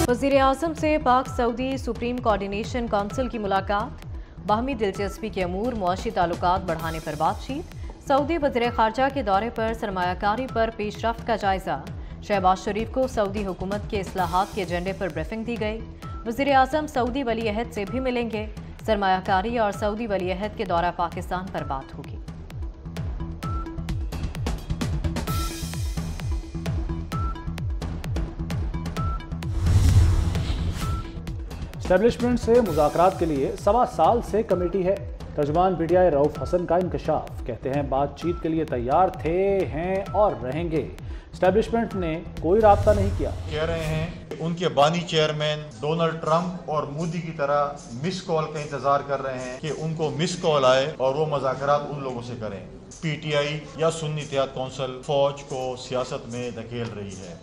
वज़ीर आज़म से पाक सऊदी सुप्रीम कोऑर्डिनेशन काउंसिल की मुलाकात, बाहमी दिलचस्पी के अमूर मुआशी ताल्लुकात बढ़ाने पर बातचीत। सऊदी वज़ीर ख़ारजा के दौरे पर सरमायाकारी पर पेशरफ्त का जायजा। शहबाज शरीफ को सऊदी हुकूमत के इस्लाहात के एजेंडे पर ब्रीफिंग दी गई। वज़ीर आज़म सऊदी वली अहद से भी मिलेंगे। सरमायाकारी और सऊदी वली अहद के दौरा पाकिस्तान पर बात होगी। एस्टेब्लिशमेंट से मुज़ाकरात के लिए 1.25 साल से कमेटी है। तर्जुमान पीटीआई रऊफ हसन का इंकशाफ, कहते हैं बातचीत के लिए तैयार थे, हैं और रहेंगे। एस्टेब्लिशमेंट ने कोई राब्ता नहीं किया। कह रहे हैं उनके बानी चेयरमैन डोनाल्ड ट्रंप और मोदी की तरह मिस कॉल का इंतजार कर रहे हैं कि उनको मिस कॉल आए और वो मुज़ाकरात उन लोगों से करें। पीटीआई या सुन्नी इत्तेहाद कौंसिल फौज को सियासत में धकेल रही है।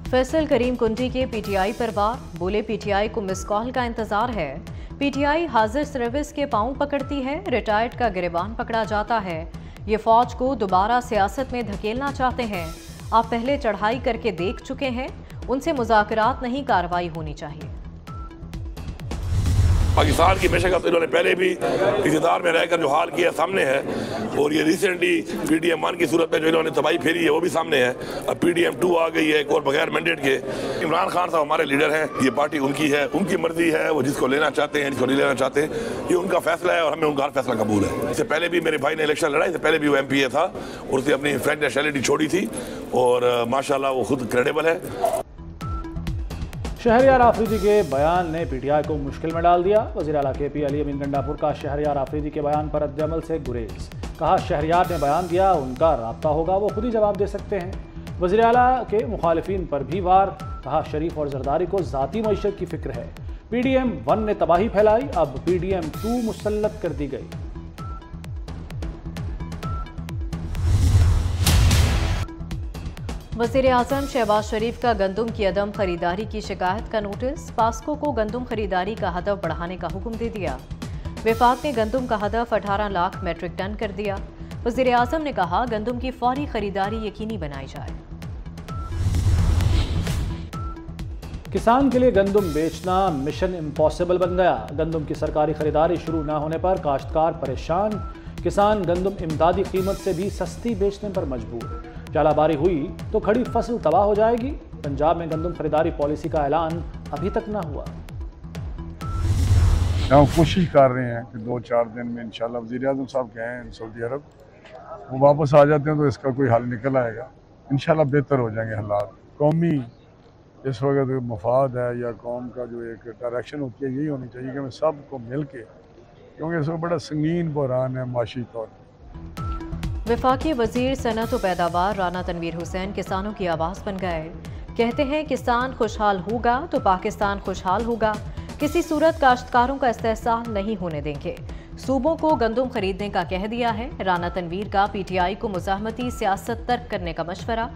फैसल करीम कुंडी के पीटीआई पर वार, बोले पीटीआई को मिस कॉल का इंतजार है। पीटीआई हाजिर सर्विस के पांव पकड़ती है, रिटायर्ड का गिरबान पकड़ा जाता है। ये फौज को दोबारा सियासत में धकेलना चाहते हैं। आप पहले चढ़ाई करके देख चुके हैं, उनसे मुज़ाकरात नहीं कार्रवाई होनी चाहिए। पाकिस्तान की बेशक अब इन्होंने पहले भी इक़्तिदार में रहकर जो हाल किया सामने है, और ये रिसेंटली PDM-1 की सूरत में जो इन्होंने तबाही फेरी है वो भी सामने है। अब PDM-2 आ गई है, एक और बगैर मैंडेट के। इमरान खान साहब हमारे लीडर हैं, ये पार्टी उनकी है, उनकी मर्जी है, वो जिसको लेना चाहते हैं, जिसको नहीं लेना चाहते, ये उनका फैसला है और हमें उनका हर फैसला कबूल है। इससे पहले भी मेरे भाई ने इलेक्शन लड़ा, इससे पहले भी वो MPA था और उसने अपनी फ्रेंड नेशनैलिटी छोड़ी थी और माशाल्लाह वो खुद क्रेडिबल है। शहरयार आफरीदी के बयान ने पीटीआई को मुश्किल में डाल दिया। वज़ीर आला KP अली अमीन गंडापुर का शहरयार आफरीदी के बयान पर रद्द-ए-अमल से गुरेज। कहा शहरयार ने बयान दिया, उनका राब्ता होगा, वो खुद ही जवाब दे सकते हैं। वज़ीर आला के मुखालिफिन पर भी वार। कहा शरीफ और जरदारी को ज़ाती मईशत की फिक्र है। PDM-1 ने तबाही फैलाई, अब PDM-2 मुसल्लत कर दी गई। वज़ीर आज़म शहबाज शरीफ का गंदम की अदम खरीदारी की शिकायत का नोटिस। पास्को को गंदम खरीदारी का हदफ बढ़ाने का हुक्म दे दिया। वफाक ने गंदम का हदफ 18 लाख मेट्रिक टन कर दिया। वज़ीर आज़म ने कहा गंदम की फौरी खरीदारी यकीनी बनाई जाए। किसान के लिए गंदम बेचना मिशन इम्पॉसिबल बन गया। गंदम की सरकारी खरीदारी शुरू न होने पर काश्तकार परेशान। किसान गंदम इमदादी कीमत से भी सस्ती बेचने पर मजबूर। जालाबारी हुई तो खड़ी फसल तबाह हो जाएगी। पंजाब में गंदम खरीदारी पॉलिसी का ऐलान अभी तक ना हुआ। हम कोशिश कर रहे हैं कि 2-4 दिन में इंशाल्लाह वज़ीर आज़म साहब गए हैं सऊदी अरब, वो वापस आ जाते हैं तो इसका कोई हल निकल आएगा। इंशाल्लाह बेहतर हो जाएंगे हालात। कौमी इस वक्त मफाद है या कौम का जो एक डायरेक्शन होती है यही होनी चाहिए कि हमें सबको मिल के, क्योंकि इसमें बड़ा संगीन बहरान है माशी तौर पर। वफाकी वजीर सनअत व पैदावार राना तनवीर हुसैन किसानों की आवाज़ बन गए। कहते हैं किसान खुशहाल होगा तो पाकिस्तान खुशहाल होगा। किसी सूरत काश्तकारों का इस्तेहसाल नहीं होने देंगे। सूबों को गंदम खरीदने का कह दिया है। राना तनवीर का PTI को मुज़ाहमती सियासत तर्क करने का मशवरा।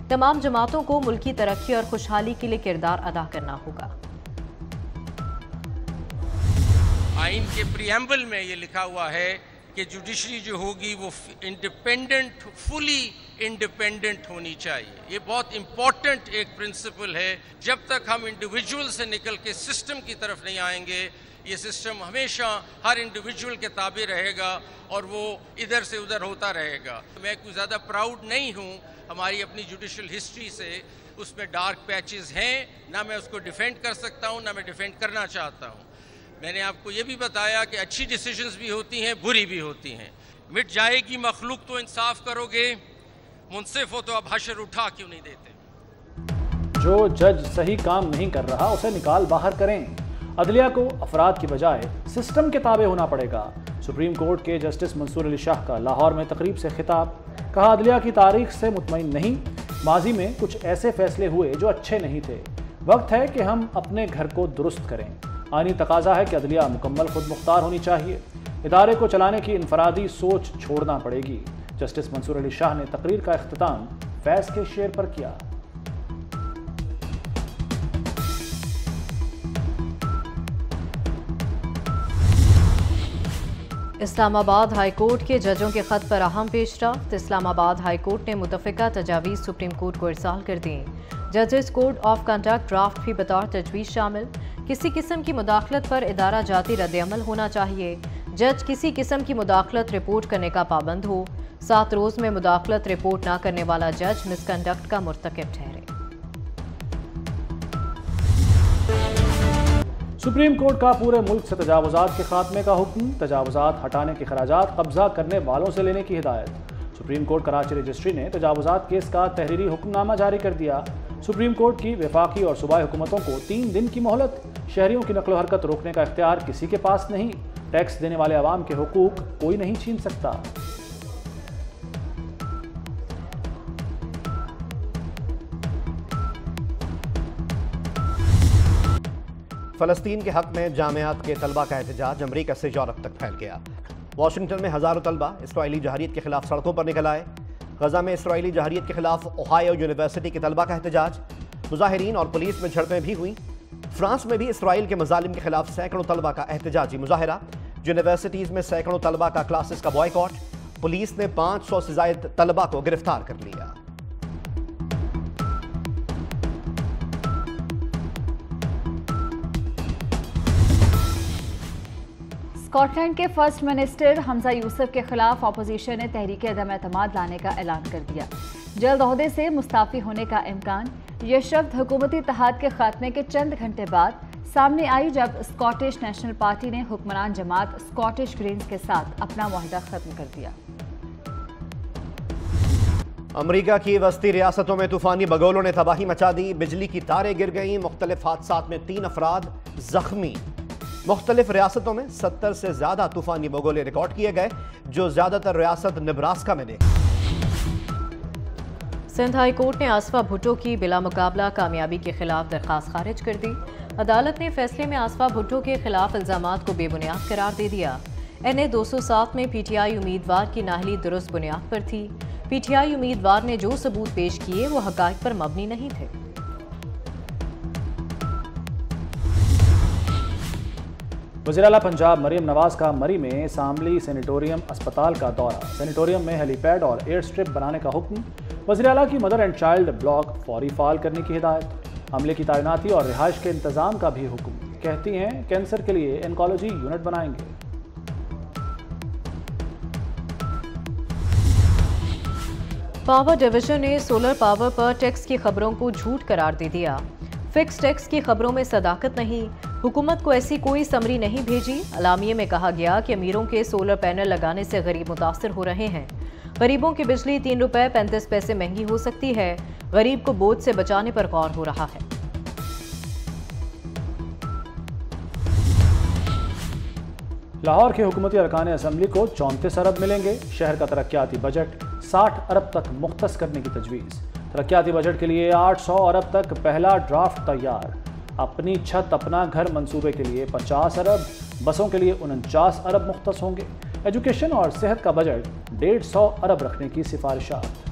तमाम जमातों को मुल्की तरक्की और खुशहाली के लिए किरदार अदा करना होगा। आइन के प्रीएम्बल में ये लिखा हुआ है कि जुडिशरी जो होगी वो इंडिपेंडेंट, फुली इंडिपेंडेंट होनी चाहिए। ये बहुत इंपॉर्टेंट एक प्रिंसिपल है। जब तक हम इंडिविजुअल से निकल के सिस्टम की तरफ नहीं आएंगे, ये सिस्टम हमेशा हर इंडिविजुअल के ताबे रहेगा और वो इधर से उधर होता रहेगा। मैं कुछ ज़्यादा प्राउड नहीं हूँ हमारी अपनी जुडिशल हिस्ट्री से। उसमें डार्क पैचेस हैं, ना मैं उसको डिफेंड कर सकता हूँ, ना मैं डिफेंड करना चाहता हूँ। मैंने आपको ये भी बताया कि अच्छी डिसीजंस भी होती हैं, बुरी भी होती हैं। मिट जाएगी मखलूक तो इंसाफ करोगे, मुनसिफ हो तो अब हशर उठा क्यों नहीं देते। जो जज सही काम नहीं कर रहा उसे निकाल बाहर करें। अदलिया को अफराद की बजाय सिस्टम के ताबे होना पड़ेगा। सुप्रीम कोर्ट के जस्टिस मंसूर अली शाह का लाहौर में तकरीब से खिताब। कहा अदलिया की तारीख से मुतमईन नहीं, माजी में कुछ ऐसे फैसले हुए जो अच्छे नहीं थे। वक्त है कि हम अपने घर को दुरुस्त करें। आईनी तकाजा है कि अदलिया मुकम्मल खुद मुख्तार होनी चाहिए। इदारे को चलाने की इनफरादी सोच छोड़ना पड़ेगी। जस्टिस मंसूर अली शाह ने तकरीर का इख्तिताम फैज़ के शेर पर किया। इस्लामाबाद हाई कोर्ट के जजों के खत पर अहम पेशरफ्त। इस्लामाबाद हाई कोर्ट ने मुतफ़िका तजावीज़ सुप्रीम कोर्ट को इरसाल कर दी। जजेस कोड ऑफ कंडक्ट ड्राफ्ट भी बतौर तजवीज़ शामिल। किसी किस्म की मुदाखलत पर इदारा जाती रद्द-ए-अमल होना चाहिए। जज किसी किस्म की मुदाखलत रिपोर्ट करने का पाबंद हो। 7 रोज़ में मुदाखलत रिपोर्ट न करने वाला जज मिसकंडक्ट का मुर्तकिब ठहरे। सुप्रीम कोर्ट का पूरे मुल्क से तजावुज़ात के खात्मे का हुक्म। तजावुज़ात हटाने के खराजात कब्जा करने वालों से लेने की हिदायत। सुप्रीम कोर्ट कराची रजिस्ट्री ने तजावुज़ात केस का तहरीरी हुक्मनामा जारी कर दिया। सुप्रीम कोर्ट की वफाकी और सूबाई हुकूमतों को 3 दिन की मोहलत। शहरियों की नकलो हरकत रोकने का इख्तियार किसी के पास नहीं। टैक्स देने वाले अवाम के हुकूक कोई नहीं छीन सकता। फ़लस्तीन के हक में जामियात के तलबा का एहतजाज अमरीका से यूरोप तक फैल गया। वाशिंगटन में हज़ारों तलबा इसराइली जहरीत के खिलाफ सड़कों पर निकल आए। गजा में इसराइली जहरीत के खिलाफ ओहायो यूनिवर्सिटी के तलबा का एहतजाज। मुजाहिरीन और पुलिस में झड़पें भी हुई। फ्रांस में भी इसराइल के मजालिम के खिलाफ सैकड़ों तलबा का एहतजाजी मुजाहरा। यूनिवर्सिटीज़ में सैकड़ों तलबा का क्लासेस का बॉयकॉट। पुलिस ने 500 से ज़ायद तलबा को गिरफ्तार कर लिया। स्कॉटलैंड के फर्स्ट मिनिस्टर हमजा यूसुफ के खिलाफ अपोजिशन ने तहरीक अदम एतमाद लाने का ऐलान कर दिया। जल्द ओहदे से मुस्ताफी होने का इम्कान। यह शब्द हुकूमती इत्तेहाद के खात्मे के चंद घंटे बाद सामने आई जब स्कॉटिश नेशनल पार्टी ने हुक्मरान जमात स्कॉटिश ग्रीन्स के साथ अपना मुआहदा खत्म कर दिया। अमरीका की वस्ती रियासतों में तूफानी बगोलों ने तबाही मचा दी। बिजली की तारें गिर गईं। मुख्तलिफ हादसात में 3 अफराद जख्मी। मुख्तलिफ रियासतों में 70 से ज्यादा तूफानी बगोले रिकॉर्ड किए गए, जो ज्यादातर रियासत नेब्रास्का में देखा। सिंध हाई कोर्ट ने आसफा भुट्टो की बिला मुकाबला कामयाबी के खिलाफ दरखास्त खारिज कर दी। अदालत ने फैसले में आसफा भुट्टो के खिलाफ इल्जामात को बेबुनियाद करार दे दिया। NA 207 में PTI उम्मीदवार की नाहली दुरुस्त बुनियाद पर थी। PTI उम्मीदवार ने जो सबूत पेश किए वो हकायक पर मबनी नहीं थे। वज़ीर आला पंजाब मरीम नवाज का मरी में सामली सेनेटोरियम अस्पताल का दौरा। सेनेटोरियम में हेलीपैड और एयर स्ट्रिप बनाने का हुक्म। वज़ीर आला की मदर एंड चाइल्ड ब्लॉक फौरी फाल करने की हिदायत। अमले की तैनाती और रिहाइश के इंतजाम का भी हुक्म। कहती हैं कैंसर के लिए एनकोलॉजी यूनिट बनाएंगे। पावर डिवीजन ने सोलर पावर पर टैक्स की खबरों को झूठ करार दे दिया। फिक्स टैक्स की खबरों में सदाकत नहीं। हुकूमत को ऐसी कोई समरी नहीं भेजी। अलामिये में कहा गया कि अमीरों के सोलर पैनल लगाने से गरीब मुतासिर हो रहे हैं। गरीबों की बिजली 3 रुपए 35 पैसे महंगी हो सकती है। गरीब को बोझ से बचाने पर गौर हो रहा है। लाहौर के हुकूमती अरकान असम्बली को 34 अरब मिलेंगे। शहर का तरक्याती बजट 60 अरब तक मुख्तस करने की तजवीज़। तरक्याती बजट के लिए 800 अरब तक पहला ड्राफ्ट तैयार। अपनी छत अपना घर मंसूबे के लिए 50 अरब। बसों के लिए 49 अरब मुख्तस होंगे। एजुकेशन और सेहत का बजट 150 अरब रखने की सिफारिशात।